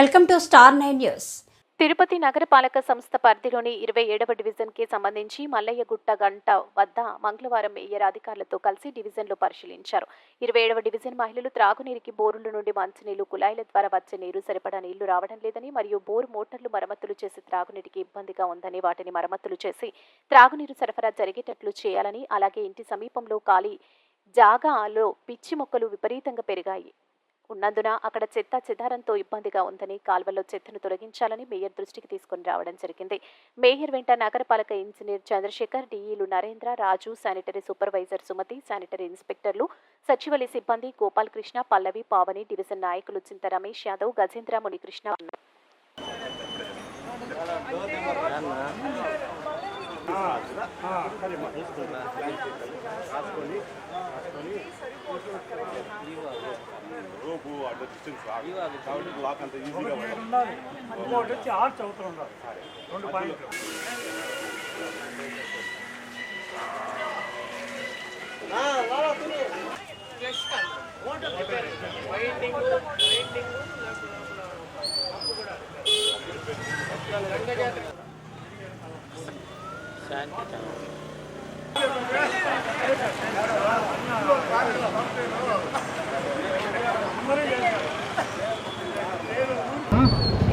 Welcome to star 9 news. Tirupati నగరపాలక సంస్థ పరిధిలోని 27వ డివిజన్కి సంబంధించి మల్లయ్యగుట్ట గంట వద్ద మంగళవారం మేయర్ అధికారులతో కలిసి డివిజన్లో పరిశీలించారు. 27వ డివిజన్ మహిళలు త్రాగునీరుకి బోరుల నుండి మంచినీళ్లు, కుళాయిల ద్వారా వచ్చే నీరు సరిపడా నీళ్లు రావడం లేదని మరియు బోరు మోటార్లు మరమ్మతులు చేసి త్రాగునీటికి ఇబ్బందిగా ఉందని వాటిని మరమ్మతులు చేసి త్రాగునీరు సరఫరా జరిగేటట్లు చేయాలని, అలాగే ఇంటి సమీపంలో ఖాళీ జాగాలో పిచ్చి మొక్కలు విపరీతంగా పెరిగాయి ఉన్నందున అక్కడ చెత్త చెదారంతో ఇబ్బందిగా ఉందని, కాల్వల్లో చెత్తను తొలగించాలని మేయర్ దృష్టికి తీసుకుని రావడం జరిగింది. మేయర్ వెంట నగరపాలక ఇంజనీర్ చంద్రశేఖర్, డిఈలు నరేంద్ర, రాజు, శానిటరీ సూపర్వైజర్ సుమతి, శానిటరీ ఇన్స్పెక్టర్లు, సచివాలయ సిబ్బంది గోపాలకృష్ణ, పల్లవి, పావని, డివిజన్ నాయకులు చింత రమేష్ యాదవ్, గజేంద్ర, మునికృష్ణ ఉన్నారు. రోపు అడ్డ డిస్టెన్స్ కాబట్టి బ్లాక్ అంత ఈజీగా ఇంకోటి వచ్చి ఆర్చ్ అవుతూ ఉండాలి. 2 పాయింట్లు.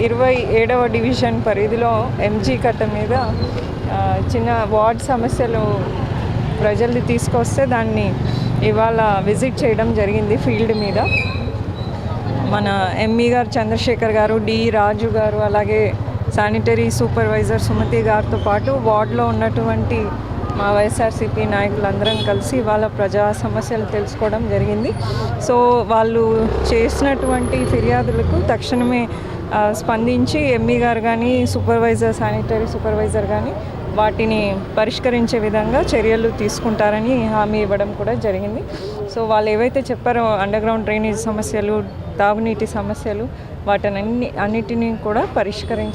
ఇరవై 27వ డివిజన్ పరిధిలో ఎంజీ కట్ట మీద చిన్న వార్డ్ సమస్యలు ప్రజల్ని తీసుకొస్తే దాన్ని ఇవాళ విజిట్ చేయడం జరిగింది. ఫీల్డ్ మీద మన ఎంఈ గారు చంద్రశేఖర్ గారు, డి రాజు గారు, అలాగే శానిటరీ సూపర్వైజర్ సుమతి గారితో పాటు వార్డులో ఉన్నటువంటి మా వైఎస్ఆర్సీపీ నాయకులందరం కలిసి వాళ్ళ ప్రజా సమస్యలు తెలుసుకోవడం జరిగింది. సో వాళ్ళు చేసినటువంటి ఫిర్యాదులకు తక్షణమే స్పందించి ఎంఈ గారు కానీ, సూపర్వైజర్, శానిటరీ సూపర్వైజర్ కానీ వాటిని పరిష్కరించే విధంగా చర్యలు తీసుకుంటారని హామీ ఇవ్వడం కూడా జరిగింది. సో వాళ్ళు ఏవైతే చెప్పారో అండర్గ్రౌండ్ డ్రైనేజ్ సమస్యలు, తాగునీటి సమస్యలు, అన్నిటినీ కూడా పరిష్కరించే